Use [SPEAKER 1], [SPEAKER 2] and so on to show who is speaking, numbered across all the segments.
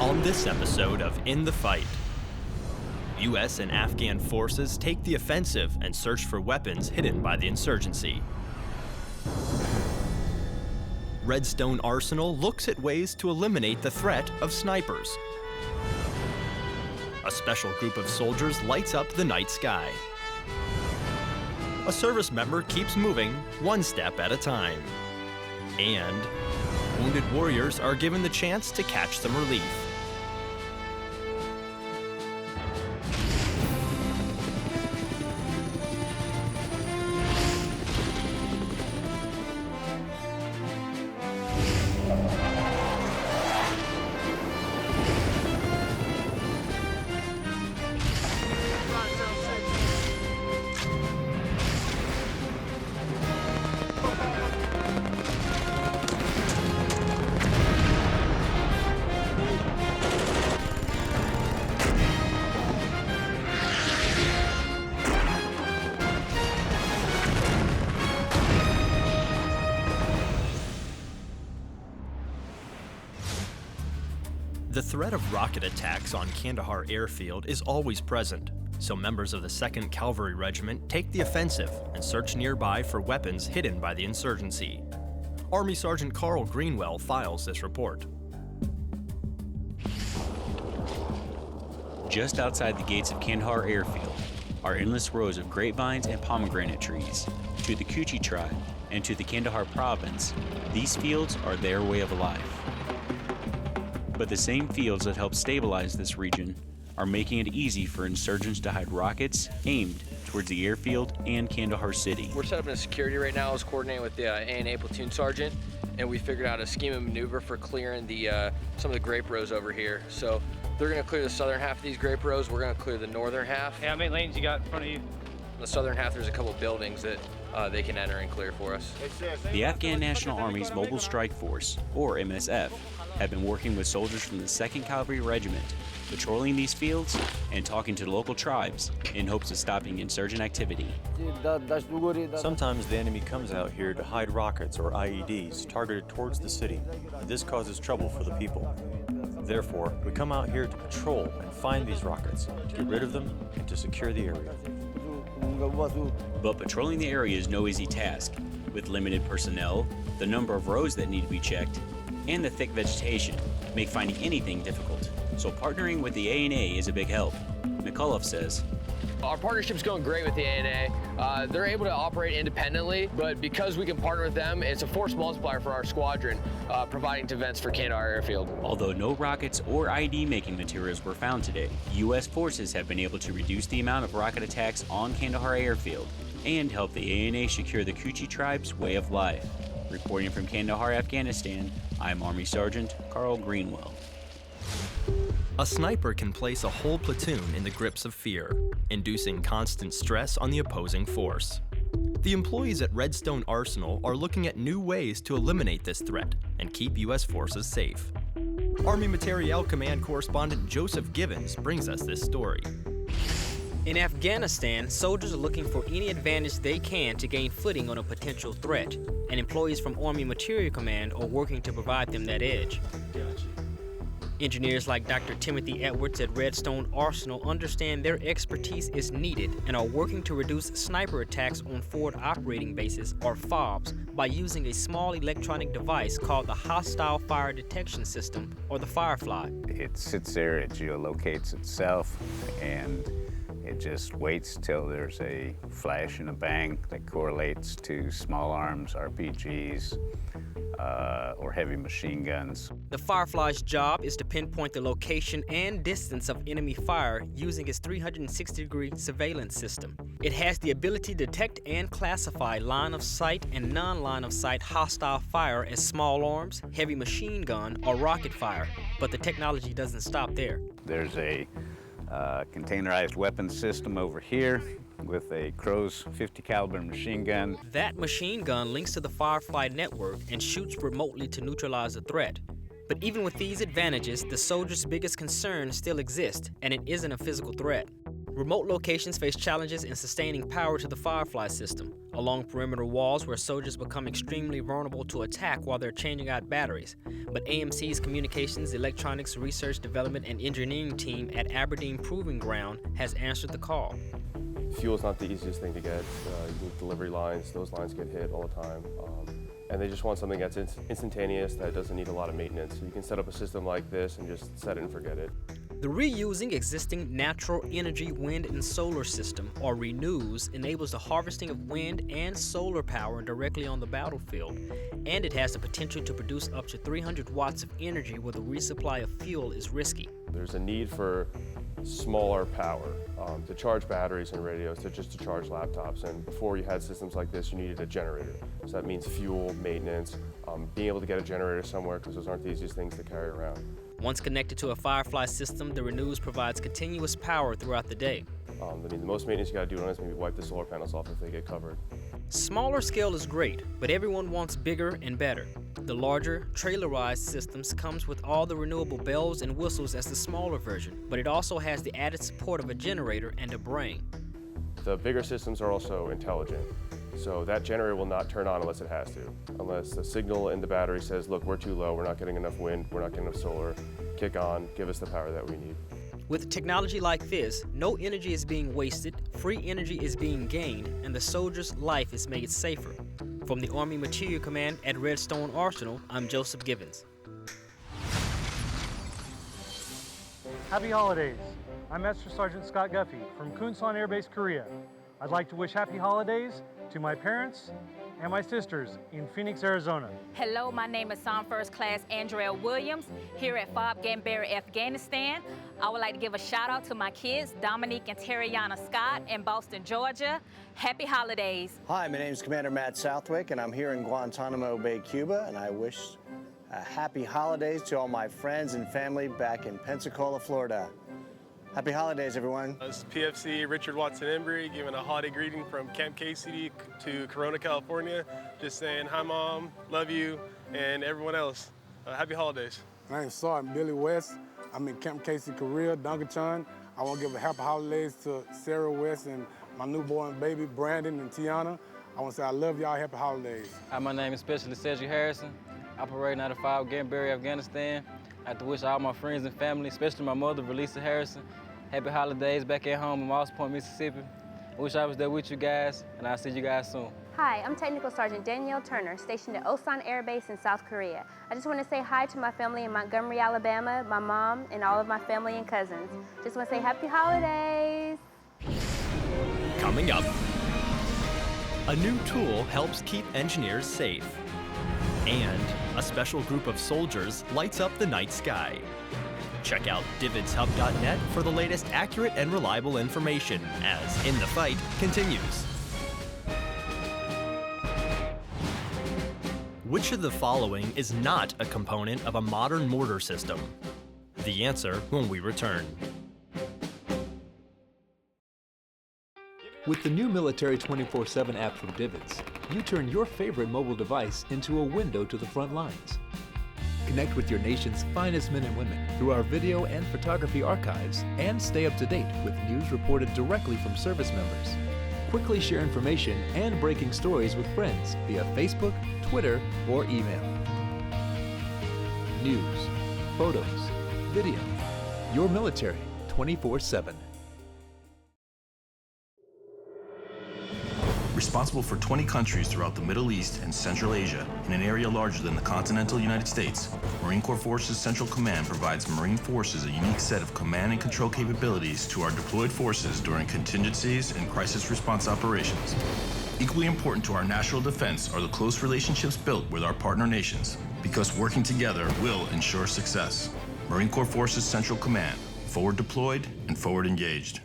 [SPEAKER 1] On this episode of In the Fight, U.S. and Afghan forces take the offensive and search for weapons hidden by the insurgency. Redstone Arsenal looks at ways to eliminate the threat of snipers. A special group of soldiers lights up the night sky. A service member keeps moving one step at a time. And wounded warriors are given the chance to catch some relief. The threat of rocket attacks on Kandahar Airfield is always present, so members of the 2nd Cavalry Regiment take the offensive and search nearby for weapons hidden by the insurgency. Army Sergeant Carl Greenwell files this report.
[SPEAKER 2] Just outside the gates of Kandahar Airfield are endless rows of grapevines and pomegranate trees. To the Kuchi tribe and to the Kandahar province, these fields are their way of life. But the same fields that help stabilize this region are making it easy for insurgents to hide rockets aimed towards the airfield and Kandahar city.
[SPEAKER 3] We're set up in security right now. I was coordinating with the A&A platoon sergeant, and we figured out a scheme and maneuver for clearing the some of the grape rows over here. So they're gonna clear the southern half of these grape rows. We're gonna clear the northern half.
[SPEAKER 4] Yeah, how many lanes you got in front of you?
[SPEAKER 3] In the southern half, there's a couple buildings that they can enter and clear for us.
[SPEAKER 2] The Afghan National Army's Mobile Strike Force, or MSF, have been working with soldiers from the 2nd Cavalry Regiment, patrolling these fields and talking to the local tribes in hopes of stopping insurgent activity.
[SPEAKER 5] Sometimes the enemy comes out here to hide rockets or IEDs targeted towards the city. This causes trouble for the people. Therefore, we come out here to patrol and find these rockets, to get rid of them, and to secure the area.
[SPEAKER 2] But patrolling the area is no easy task. With limited personnel, the number of rows that need to be checked, and the thick vegetation make finding anything difficult. So partnering with the A&A is a big help. McCullough says,
[SPEAKER 3] Our partnership's going great with the A&A. They're able to operate independently, but because we can partner with them, it's a force multiplier for our squadron, providing defense for Kandahar Airfield.
[SPEAKER 2] Although no rockets or ID making materials were found today, U.S. forces have been able to reduce the amount of rocket attacks on Kandahar Airfield and help the A&A secure the Kuchi tribe's way of life. Reporting from Kandahar, Afghanistan, I'm Army Sergeant Carl Greenwell.
[SPEAKER 1] A sniper can place a whole platoon in the grips of fear, inducing constant stress on the opposing force. The employees at Redstone Arsenal are looking at new ways to eliminate this threat and keep U.S. forces safe. Army Materiel Command correspondent Joseph Givens brings us this story.
[SPEAKER 6] In Afghanistan, soldiers are looking for any advantage they can to gain footing on a potential threat, and employees from Army Materiel Command are working to provide them that edge. Engineers like Dr. Timothy Edwards at Redstone Arsenal understand their expertise is needed and are working to reduce sniper attacks on forward operating bases, or FOBs, by using a small electronic device called the Hostile Fire Detection System, or the Firefly.
[SPEAKER 7] It sits there, it geolocates itself, and it just waits till there's a flash and a bang that correlates to small arms, RPGs, or heavy machine guns.
[SPEAKER 6] The Firefly's job is to pinpoint the location and distance of enemy fire using its 360-degree surveillance system. It has the ability to detect and classify line-of-sight and non-line-of-sight hostile fire as small arms, heavy machine gun, or rocket fire, but the technology doesn't stop there.
[SPEAKER 7] There's a containerized weapons system over here with a Crow's 50 caliber machine gun.
[SPEAKER 6] That machine gun links to the Firefly network and shoots remotely to neutralize the threat. But even with these advantages, the soldier's biggest concern still exists, and it isn't a physical threat. Remote locations face challenges in sustaining power to the Firefly system. along perimeter walls where soldiers become extremely vulnerable to attack while they're changing out batteries. But AMC's Communications, Electronics, Research, Development, and Engineering team at Aberdeen Proving Ground has answered the call.
[SPEAKER 4] Fuel's not the easiest thing to get. You need delivery lines, those lines get hit all the time. And they just want something that's instantaneous, that doesn't need a lot of maintenance. So you can set up a system like this and just set it and forget it.
[SPEAKER 6] The reusing existing natural energy wind and solar system, or renews, enables the harvesting of wind and solar power directly on the battlefield, and it has the potential to produce up to 300 watts of energy where the resupply of fuel is risky.
[SPEAKER 4] There's a need for smaller power to charge batteries and radios, to charge laptops. And before you had systems like this, you needed a generator. So that means fuel, maintenance, being able to get a generator somewhere, because those aren't the easiest things to carry around.
[SPEAKER 6] Once connected to a Firefly system, the Renews provides continuous power throughout the day.
[SPEAKER 4] The most maintenance you got to do on it is maybe wipe the solar panels off if they get covered.
[SPEAKER 6] Smaller scale is great, but everyone wants bigger and better. The larger, trailerized systems comes with all the renewable bells and whistles as the smaller version, but it also has the added support of a generator and a brain.
[SPEAKER 4] The bigger systems are also intelligent. So that generator will not turn on unless it has to. Unless the signal in the battery says, look, we're too low, we're not getting enough wind, we're not getting enough solar, kick on, give us the power that we need.
[SPEAKER 6] With technology like this, no energy is being wasted, free energy is being gained, and the soldier's life is made safer. From the Army Materiel Command at Redstone Arsenal, I'm Joseph Givens.
[SPEAKER 8] Happy holidays. I'm Master Sergeant Scott Guffey from Kunsan Air Base, Korea. I'd like to wish happy holidays to my parents and my sisters in Phoenix, Arizona.
[SPEAKER 9] Hello, my name is Psalm First Class Andrea Williams here at Afghan, Afghanistan. I would like to give a shout out to my kids, Dominique and Terriana Scott in Boston, Georgia. Happy holidays.
[SPEAKER 10] Hi, my name is Commander Matt Southwick, and I'm here in Guantanamo Bay, Cuba, and I wish happy holidays to all my friends and family back in Pensacola, Florida. Happy holidays, everyone.
[SPEAKER 11] This is PFC Richard Watson Embry giving a holiday greeting from Camp KCD to Corona, California. Just saying, hi, Mom, love you, and everyone else. Happy holidays.
[SPEAKER 12] My name is Sergeant Billy West. I'm in Camp Casey, Korea, Dunkerton. I want to give a happy holidays to Sarah West and my newborn baby, Brandon and Tiana. I want to say I love y'all, happy holidays.
[SPEAKER 13] Hi, my name is Specialist Cedric Harrison, operating out of Afghan, Afghanistan. I have to wish all my friends and family, especially my mother, Relisa Harrison, happy holidays back at home in Moss Point, Mississippi. I wish I was there with you guys, and I'll see you guys soon.
[SPEAKER 14] Hi, I'm Technical Sergeant Danielle Turner, stationed at Osan Air Base in South Korea. I just want to say hi to my family in Montgomery, Alabama, my mom, and all of my family and cousins. Just want to say happy holidays.
[SPEAKER 1] Coming up, a new tool helps keep engineers safe. And a special group of soldiers lights up the night sky. Check out DividsHub.net for the latest accurate and reliable information as In the Fight continues. Which of the following is not a component of a modern mortar system? The answer when we return.
[SPEAKER 15] With the new Military 24/7 app from Divids, you turn your favorite mobile device into a window to the front lines. Connect with your nation's finest men and women through our video and photography archives and stay up to date with news reported directly from service members. Quickly share information and breaking stories with friends via Facebook, Twitter, or email. News, photos, video. Your military 24/7.
[SPEAKER 16] Responsible for 20 countries throughout the Middle East and Central Asia, in an area larger than the continental United States, Marine Corps Forces Central Command provides Marine Forces a unique set of command and control capabilities to our deployed forces during contingencies and crisis response operations. Equally important to our national defense are the close relationships built with our partner nations, because working together will ensure success. Marine Corps Forces Central Command, forward deployed and forward engaged.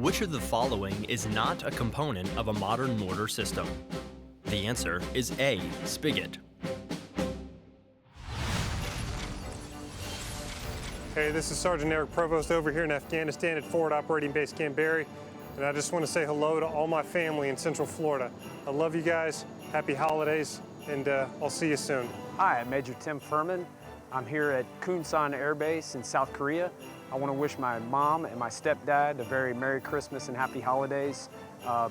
[SPEAKER 1] Which of the following is not a component of a modern mortar system? The answer is A, spigot.
[SPEAKER 17] Hey, this is Sergeant Eric Provost over here in Afghanistan at Forward Operating Base Camp Barry, and I just want to say hello to all my family in Central Florida. I love you guys, happy holidays, and I'll see you soon.
[SPEAKER 18] Hi, I'm Major Tim Furman. I'm here at Kunsan Air Base in South Korea. I want to wish my mom and my stepdad a very Merry Christmas and Happy Holidays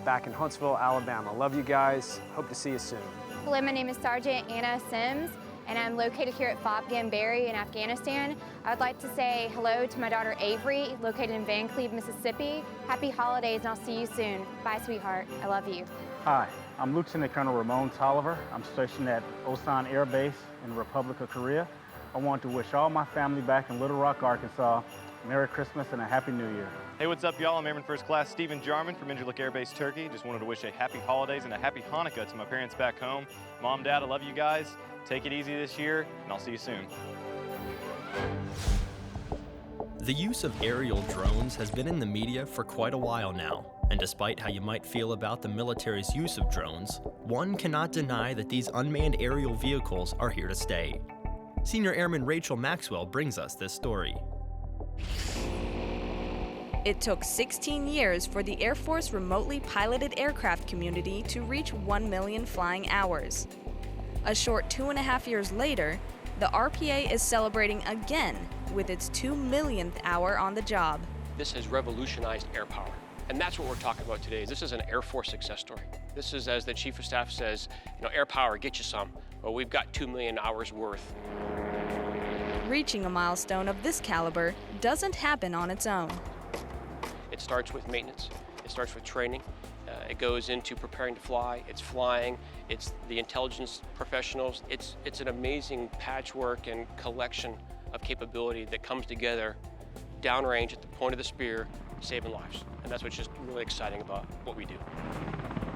[SPEAKER 18] back in Huntsville, Alabama. Love you guys, hope to see you soon.
[SPEAKER 14] Hello, my name is Sergeant Anna Sims, and I'm located here at FOB Gambari in Afghanistan. I'd like to say hello to my daughter Avery, located in Van Cleve, Mississippi. Happy holidays, and I'll see you soon. Bye, sweetheart. I love you.
[SPEAKER 19] Hi, I'm Lieutenant Colonel Ramon Tolliver. I'm stationed at Osan Air Base in the Republic of Korea. I want to wish all my family back in Little Rock, Arkansas, Merry Christmas and a Happy New Year.
[SPEAKER 20] Hey, what's up, y'all? I'm Airman First Class Stephen Jarman from Incirlik Air Base, Turkey. Just wanted to wish a happy holidays and a happy Hanukkah to my parents back home. Mom, Dad, I love you guys. Take it easy this year, and I'll see you soon.
[SPEAKER 1] The use of aerial drones has been in the media for quite a while now, and despite how you might feel about the military's use of drones, one cannot deny that these unmanned aerial vehicles are here to stay. Senior Airman Rachel Maxwell brings us this story.
[SPEAKER 21] It took 16 years for the Air Force remotely piloted aircraft community to reach 1 million flying hours. A short 2.5 years later, the RPA is celebrating again with its 2 millionth hour on the job.
[SPEAKER 22] This has revolutionized air power. And that's what we're talking about today. This is an Air Force success story. This is, as the Chief of Staff says, air power, get you some. Well, we've got 2 million hours worth.
[SPEAKER 21] Reaching a milestone of this caliber doesn't happen on its own.
[SPEAKER 22] It starts with maintenance. It starts with training. It goes into preparing to fly. It's flying. It's the intelligence professionals. It's an amazing patchwork and collection of capability that comes together downrange at the point of the spear, saving lives. And that's what's just really exciting about what we do.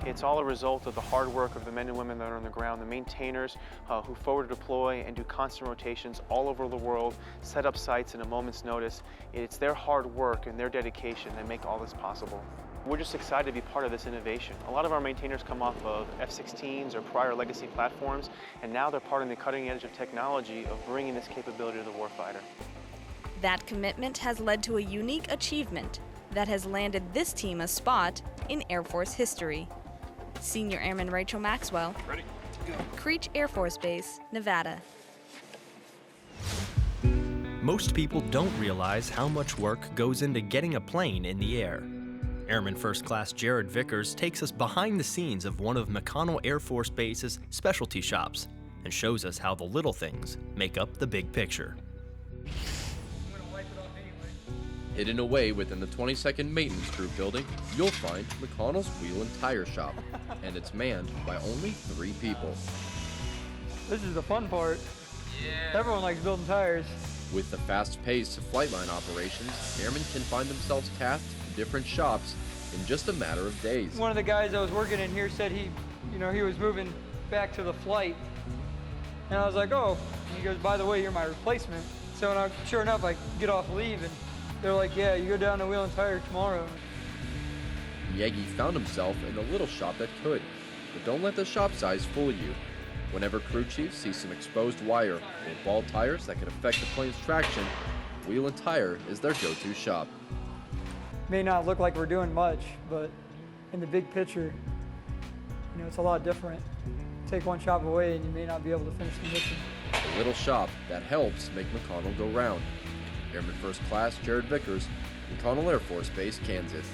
[SPEAKER 23] It's all a result of the hard work of the men and women that are on the ground, the maintainers who forward deploy and do constant rotations all over the world, set up sites in a moment's notice. It's their hard work and their dedication that make all this possible. We're just excited to be part of this innovation. A lot of our maintainers come off of F-16s or prior legacy platforms, and now they're part of the cutting edge of technology of bringing this capability to the warfighter.
[SPEAKER 21] That commitment has led to a unique achievement that has landed this team a spot in Air Force history. Senior Airman Rachel Maxwell,
[SPEAKER 22] Ready? Go.
[SPEAKER 21] Creech Air Force Base, Nevada.
[SPEAKER 1] Most people don't realize how much work goes into getting a plane in the air. Airman First Class Jared Vickers takes us behind the scenes of one of McConnell Air Force Base's specialty shops and shows us how the little things make up the big picture.
[SPEAKER 24] Hidden away within the 22nd Maintenance Group building, you'll find McConnell's Wheel and Tire Shop, and it's manned by only 3 people.
[SPEAKER 25] This is the fun part. Yeah. Everyone likes building tires.
[SPEAKER 24] With the fast pace of flight line operations, airmen can find themselves tasked to different shops in just a matter of days.
[SPEAKER 25] One of the guys I was working in here said he was moving back to the flight, and I was like, oh. And he goes, by the way, you're my replacement. So sure enough, I get off leave, and they're like, yeah, you go down to Wheel and Tire tomorrow.
[SPEAKER 24] Yegi found himself in a little shop that could, but don't let the shop size fool you. Whenever crew chiefs see some exposed wire or bald tires that could affect the plane's traction, Wheel and Tire is their go-to shop.
[SPEAKER 25] May not look like we're doing much, but in the big picture, it's a lot different. Take one shop away and you may not be able to finish the mission.
[SPEAKER 24] A little shop that helps make McConnell go round. Airman First Class Jared Vickers, McConnell Air Force Base, Kansas.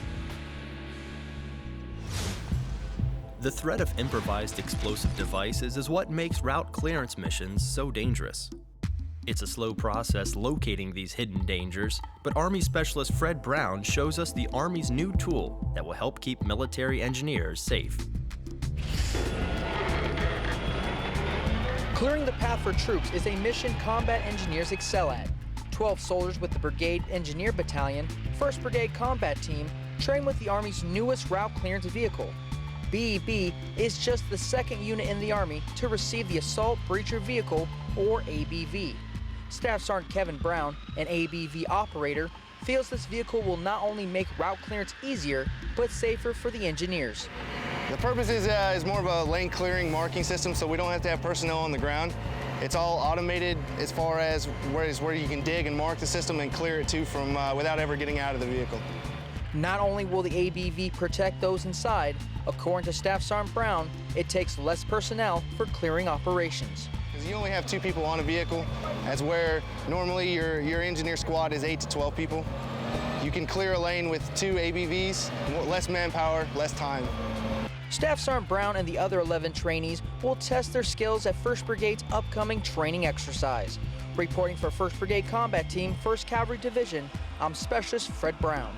[SPEAKER 1] The threat of improvised explosive devices is what makes route clearance missions so dangerous. It's a slow process locating these hidden dangers, but Army Specialist Fred Brown shows us the Army's new tool that will help keep military engineers safe.
[SPEAKER 26] Clearing the path for troops is a mission combat engineers excel at. 12 soldiers with the Brigade Engineer Battalion, 1st Brigade Combat Team, train with the Army's newest route clearance vehicle. BEV is just the 2nd unit in the Army to receive the Assault Breacher Vehicle, or ABV. Staff Sergeant Kevin Brown, an ABV operator, feels this vehicle will not only make route clearance easier, but safer for the engineers.
[SPEAKER 2] The purpose is more of a lane clearing marking system, so we don't have to have personnel on the ground. It's all automated as far as where you can dig and mark the system and clear it too from without ever getting out of the vehicle.
[SPEAKER 26] Not only will the ABV protect those inside, according to Staff Sergeant Brown, it takes less personnel for clearing operations.
[SPEAKER 2] Because you only have 2 people on a vehicle, as where normally your engineer squad is 8 to 12 people. You can clear a lane with 2 ABVs, less manpower, less time.
[SPEAKER 26] Staff Sergeant Brown and the other 11 trainees will test their skills at 1st Brigade's upcoming training exercise. Reporting for 1st Brigade Combat Team, 1st Cavalry Division, I'm Specialist Fred Brown.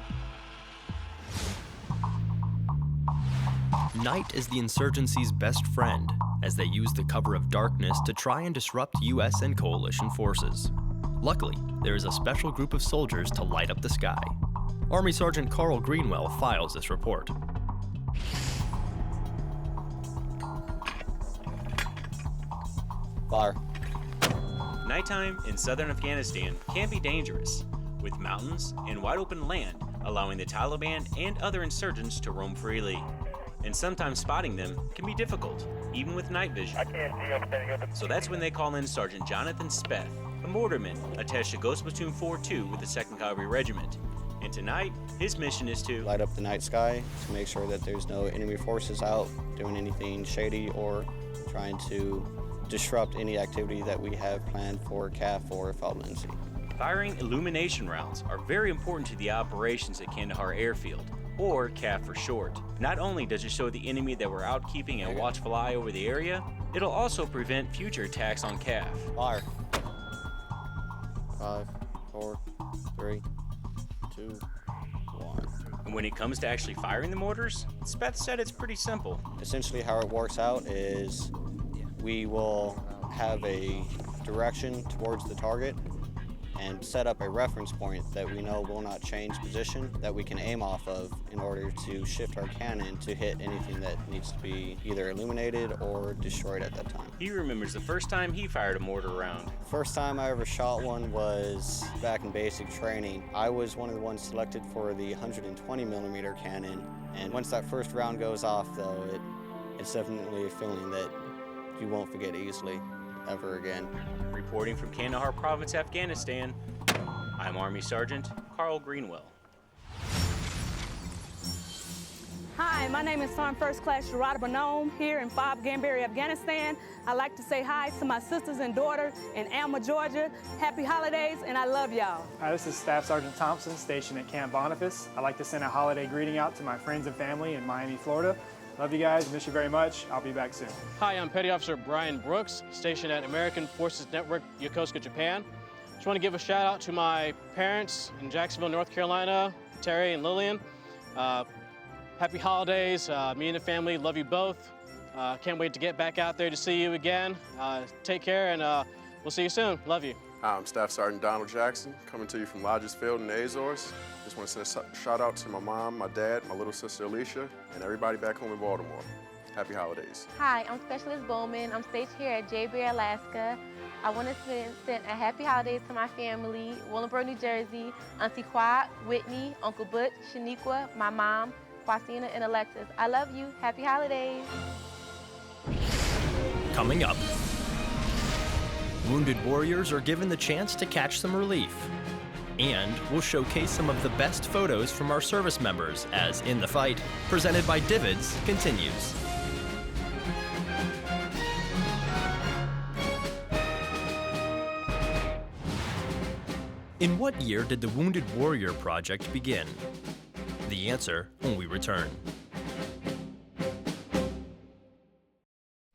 [SPEAKER 1] Night is the insurgency's best friend, as they use the cover of darkness to try and disrupt U.S. and coalition forces. Luckily, there is a special group of soldiers to light up the sky. Army Sergeant Carl Greenwell files this report.
[SPEAKER 10] Fire.
[SPEAKER 3] Nighttime in southern Afghanistan can be dangerous, with mountains and wide open land allowing the Taliban and other insurgents to roam freely. And sometimes spotting them can be difficult, even with night vision. So that's when they call in Sergeant Jonathan Speth, a mortarman attached to Ghost Platoon 4-2 with the 2nd Cavalry Regiment. And tonight, his mission is to
[SPEAKER 10] light up the night sky to make sure that there's no enemy forces out doing anything shady or trying to disrupt any activity that we have planned for CAF or FLNC.
[SPEAKER 3] Firing illumination rounds are very important to the operations at Kandahar Airfield, or CAF for short. Not only does it show the enemy that we're out keeping a watchful eye over the area, it'll also prevent future attacks on CAF.
[SPEAKER 10] Fire. 5, 4, 3, 2, 1.
[SPEAKER 3] And when it comes to actually firing the mortars, Speth said it's pretty simple.
[SPEAKER 10] Essentially how it works out is we will have a direction towards the target and set up a reference point that we know will not change position, that we can aim off of in order to shift our cannon to hit anything that needs to be either illuminated or destroyed at that time.
[SPEAKER 3] He remembers the first time he fired a mortar round.
[SPEAKER 10] First time I ever shot one was back in basic training. I was one of the ones selected for the 120 millimeter cannon, and once that first round goes off though, it's definitely a feeling that you won't forget easily ever again.
[SPEAKER 3] Reporting from Kandahar Province, Afghanistan, I'm Army Sergeant Carl Greenwell.
[SPEAKER 4] Hi, my name is Sergeant First Class Sharada Banom here in 5 Gamberry, Afghanistan. I'd like to say hi to my sisters and daughter in Alma, Georgia. Happy holidays, and I love y'all.
[SPEAKER 5] Hi, this is Staff Sergeant Thompson, stationed at Camp Boniface. I'd like to send a holiday greeting out to my friends and family in Miami, Florida. Love you guys, miss you very much. I'll be back soon.
[SPEAKER 6] Hi, I'm Petty Officer Brian Brooks, stationed at American Forces Network, Yokosuka, Japan. Just want to give a shout out to my parents in Jacksonville, North Carolina, Terry and Lillian. Happy holidays, me and the family, love you both. Can't wait to get back out there to see you again. Take care, and we'll see you soon. Love you.
[SPEAKER 7] Hi, I'm Staff Sergeant Donald Jackson, coming to you from Lodges Field in the Azores. Just want to send a shout out to my mom, my dad, my little sister Alicia, and everybody back home in Baltimore. Happy holidays.
[SPEAKER 14] Hi, I'm Specialist Bowman. I'm stationed here at J-Bear, Alaska. I want to send a happy holidays to my family, Willingboro, New Jersey, Auntie Quad, Whitney, Uncle Butch, Shaniqua, my mom, Quasina, and Alexis. I love you. Happy holidays.
[SPEAKER 1] Coming up, wounded warriors are given the chance to catch some relief. And we'll showcase some of the best photos from our service members as In the Fight, presented by Divots, continues. In what year did the Wounded Warrior Project begin? The answer when we return.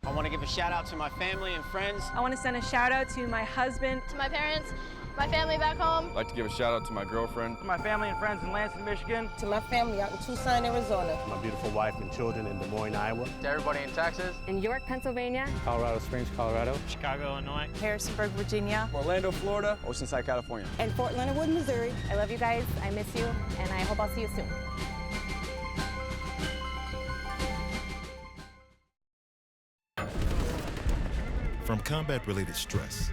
[SPEAKER 27] I want to give a shout out to my family and friends.
[SPEAKER 4] I want to send a shout out to my husband,
[SPEAKER 28] to my parents, my family back home.
[SPEAKER 7] I'd like to give a shout out to my girlfriend.
[SPEAKER 4] to my family and friends in Lansing, Michigan,
[SPEAKER 28] To my family out in Tucson, Arizona.
[SPEAKER 29] My beautiful wife and children in Des Moines, Iowa.
[SPEAKER 27] To everybody in Texas.
[SPEAKER 28] In York, Pennsylvania.
[SPEAKER 29] Colorado Springs, Colorado.
[SPEAKER 27] Chicago, Illinois.
[SPEAKER 28] Harrisonburg, Virginia.
[SPEAKER 27] Orlando, Florida. Oceanside, California.
[SPEAKER 28] And Fort Leonard Wood, Missouri. I love you guys. I miss you. And I hope I'll see you soon.
[SPEAKER 30] From combat-related stress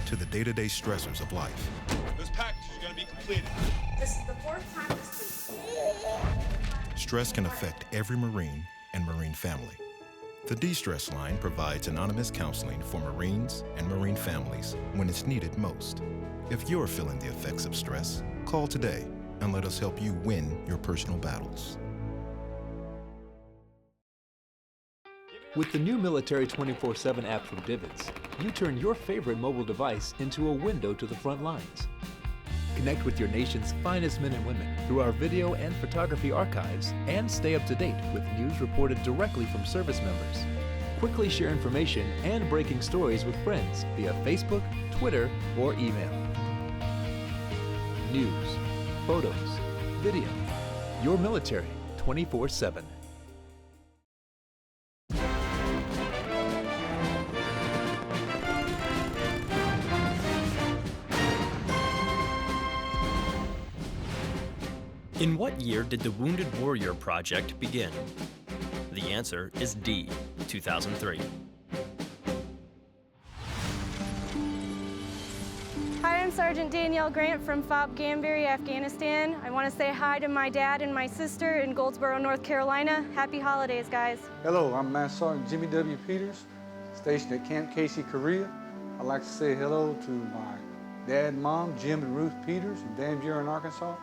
[SPEAKER 8] to the day-to-day stressors of life.
[SPEAKER 9] This package is going to be completed.
[SPEAKER 11] This is the 4th time this week.
[SPEAKER 8] Stress can affect every Marine and Marine family. The De-Stress Line provides anonymous counseling for Marines and Marine families when it's needed most. If you're feeling the effects of stress, call today and let us help you win your personal battles.
[SPEAKER 12] With the new Military 24/7 app from Divots, you turn your favorite mobile device into a window to the front lines. Connect with your nation's finest men and women through our video and photography archives and stay up to date with news reported directly from service members. Quickly share information and breaking stories with friends via Facebook, Twitter, or email. News, photos, video. Your military 24/7.
[SPEAKER 1] In what year did the Wounded Warrior Project begin? The answer is D, 2003.
[SPEAKER 13] Hi, I'm Sergeant Danielle Grant from FOB Ganbury, Afghanistan. I want to say hi to my dad and my sister in Goldsboro, North Carolina. Happy holidays, guys.
[SPEAKER 15] Hello, I'm Master Sergeant Jimmy W. Peters, stationed at Camp Casey, Korea. I'd like to say hello to my dad and mom, Jim and Ruth Peters in Van Buren, Arkansas.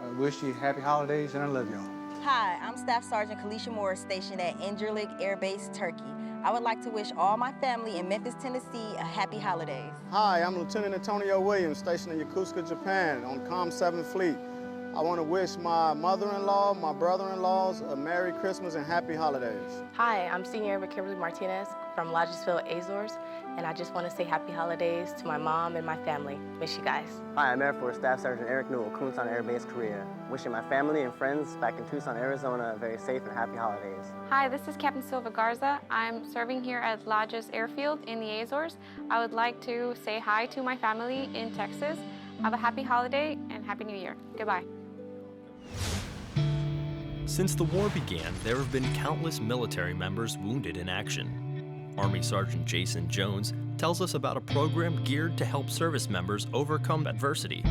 [SPEAKER 15] I wish you happy holidays and I love y'all.
[SPEAKER 16] Hi, I'm Staff Sergeant Kalisha Moore, stationed at Incirlik Air Base, Turkey. I would like to wish all my family in Memphis, Tennessee a happy holidays.
[SPEAKER 17] Hi, I'm Lieutenant Antonio Williams, stationed in Yokosuka, Japan on COM 7 Fleet. I want to wish my mother-in-law, my brother-in-laws a Merry Christmas and Happy Holidays.
[SPEAKER 18] Hi, I'm Senior Airman Kimberly Martinez from Lodgesville, Azores, and I just want to say happy holidays to my mom and my family. Miss you guys.
[SPEAKER 30] Hi, I'm Air Force Staff Sergeant Eric Newell, Kunsan Air Base, Korea. Wishing my family and friends back in Tucson, Arizona a very safe and happy holidays.
[SPEAKER 31] Hi, this is Captain Silva Garza. I'm serving here at Lodges Airfield in the Azores. I would like to say hi to my family in Texas. Have a happy holiday and Happy New Year. Goodbye.
[SPEAKER 1] Since the war began, there have been countless military members wounded in action. Army Sergeant Jason Jones tells us about a program geared to help service members overcome adversity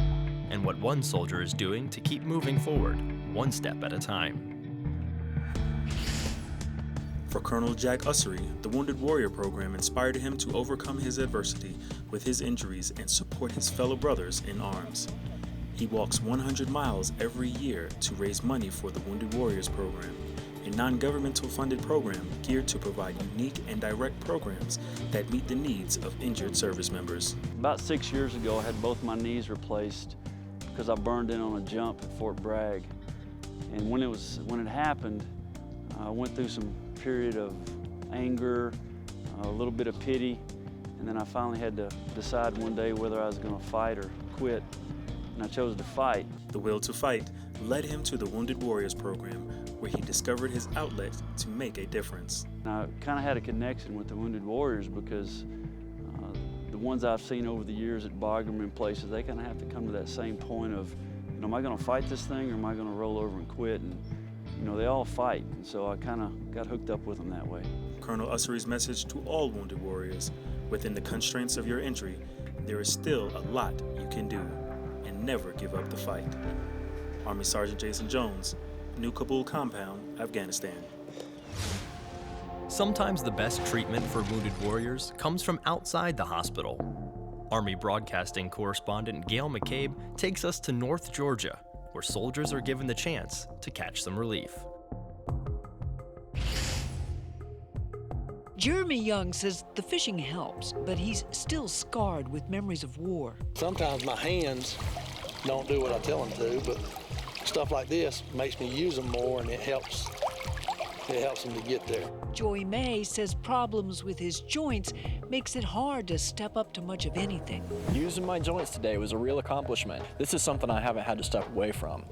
[SPEAKER 1] and what one soldier is doing to keep moving forward, one step at a time.
[SPEAKER 32] For Colonel Jack Ussery, the Wounded Warrior program inspired him to overcome his adversity with his injuries and support his fellow brothers in arms. He walks 100 miles every year to raise money for the Wounded Warriors program, a non-governmental funded program geared to provide unique and direct programs that meet the needs of injured service members.
[SPEAKER 33] About 6 years ago, I had both my knees replaced because I burned in on a jump at Fort Bragg. And when it happened, I went through some period of anger, a little bit of pity, and then I finally had to decide one day whether I was going to fight or quit. And I chose to fight.
[SPEAKER 32] The will to fight led him to the Wounded Warriors program, where he discovered his outlet to make a difference.
[SPEAKER 33] I kind of had a connection with the Wounded Warriors because the ones I've seen over the years at Bagram and places, they kind of have to come to that same point of, am I going to fight this thing or am I going to roll over and quit? And they all fight, and so I kind of got hooked up with them that way.
[SPEAKER 32] Colonel Ussery's message to all Wounded Warriors: within the constraints of your injury, there is still a lot you can do, and never give up the fight. Army Sergeant Jason Jones, New Kabul Compound, Afghanistan.
[SPEAKER 1] Sometimes the best treatment for wounded warriors comes from outside the hospital. Army broadcasting correspondent Gail McCabe takes us to North Georgia, where soldiers are given the chance to catch some relief.
[SPEAKER 34] Jeremy Young says the fishing helps, but he's still scarred with memories of war.
[SPEAKER 35] Sometimes my hands don't do what I tell them to, but stuff like this makes me use them more, and it helps them to get there.
[SPEAKER 34] Joey May says problems with his joints makes it hard to step up to much of anything.
[SPEAKER 36] Using my joints today was a real accomplishment. This is something I haven't had to step away from.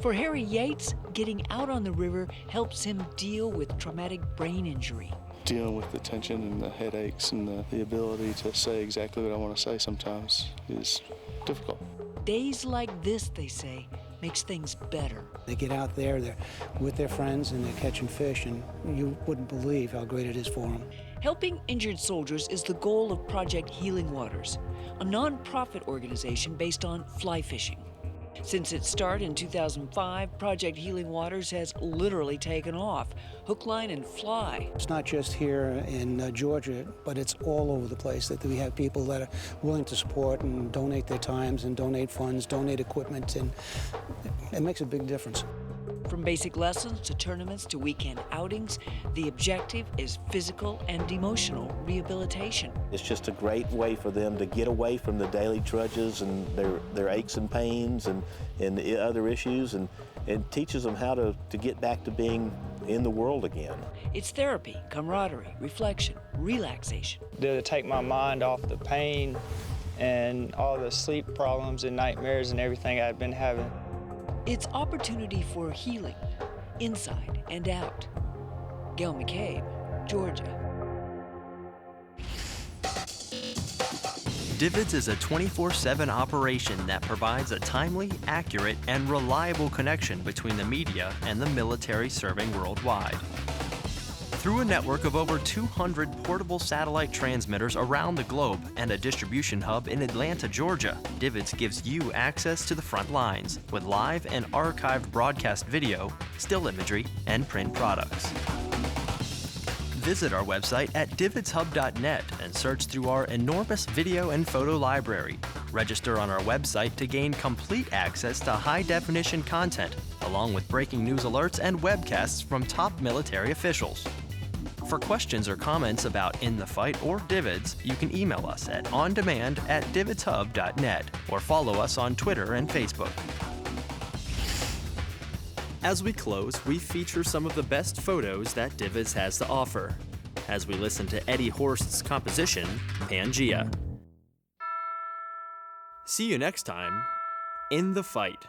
[SPEAKER 34] For Harry Yates, getting out on the river helps him deal with traumatic brain injury.
[SPEAKER 37] Dealing with the tension and the headaches and the ability to say exactly what I want to say sometimes is difficult.
[SPEAKER 34] Days like this, they say, makes things better.
[SPEAKER 38] They get out there, they're with their friends, and they're catching fish, and you wouldn't believe how great it is for them.
[SPEAKER 34] Helping injured soldiers is the goal of Project Healing Waters, a non-profit organization based on fly fishing. Since its start in 2005, Project Healing Waters has literally taken off, hook, line, and fly.
[SPEAKER 2] It's not just here in Georgia, but it's all over the place that we have people that are willing to support and donate their times and donate funds, donate equipment, and it makes a big difference.
[SPEAKER 34] From basic lessons to tournaments to weekend outings, the objective is physical and emotional rehabilitation.
[SPEAKER 3] It's just a great way for them to get away from the daily trudges and their aches and pains and the other issues, and it teaches them how to get back to being in the world again.
[SPEAKER 34] It's therapy, camaraderie, reflection, relaxation.
[SPEAKER 4] To take my mind off the pain and all the sleep problems and nightmares and everything I've been having.
[SPEAKER 34] It's opportunity for healing, inside and out. Gail McCabe, Georgia.
[SPEAKER 1] Divots is a 24/7 operation that provides a timely, accurate, and reliable connection between the media and the military serving worldwide. Through a network of over 200 portable satellite transmitters around the globe and a distribution hub in Atlanta, Georgia, Divots gives you access to the front lines with live and archived broadcast video, still imagery, and print products. Visit our website at divotshub.net and search through our enormous video and photo library. Register on our website to gain complete access to high-definition content, along with breaking news alerts and webcasts from top military officials. For questions or comments about In the Fight or Divots, you can email us at ondemand@divotshub.net or follow us on Twitter and Facebook. As we close, we feature some of the best photos that Divots has to offer, as we listen to Eddie Horst's composition, Pangea. See you next time, In the Fight.